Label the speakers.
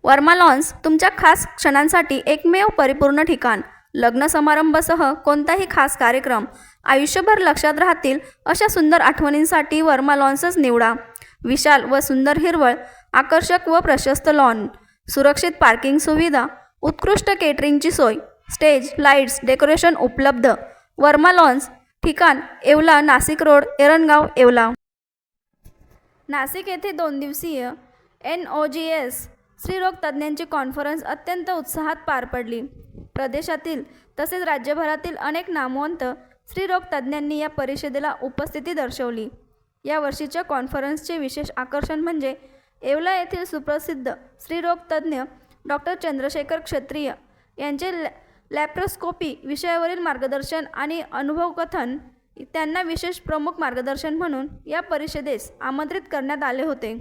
Speaker 1: Verma lawns तुमच्या खास क्षणांसाठी एकमेव परिपूर्ण ठिकाण. लग्न समारंभासह कोणताही खास कार्यक्रम, आयुष्यभर लक्षात राहतील अशा सुंदर आठवणींसाठी वर्मा लॉन्सच निवडा. विशाल व सुंदर हिरवळ, आकर्षक व प्रशस्त लॉन, सुरक्षित पार्किंग सुविधा, उत्कृष्ट केटरिंगची सोय, स्टेज, लाईट्स, डेकोरेशन उपलब्ध. वर्मा लॉन्स, ठिकाण येवला, नाशिक रोड, एरणगाव, येवला. नाशिक येथे 2 दिवसीय NOGS स्त्रीरोग तज्ज्ञांची कॉन्फरन्स अत्यंत उत्साहात पार पडली. प्रदेशातील तसेच राज्यभरातील अनेक नामवंत स्त्रीरोग तज्ज्ञांनी या परिषदेला उपस्थिती दर्शवली. या वर्षीच्या कॉन्फरन्सचे विशेष आकर्षण म्हणजे येवला येथील सुप्रसिद्ध स्त्रीरोग तज्ज्ञ डॉक्टर चंद्रशेखर क्षत्रिय यांचे लॅप्रोस्कोपी विषयावरील मार्गदर्शन आणि अनुभवकथन. त्यांना विशेष प्रमुख मार्गदर्शन म्हणून या परिषदेस आमंत्रित करण्यात आले होते.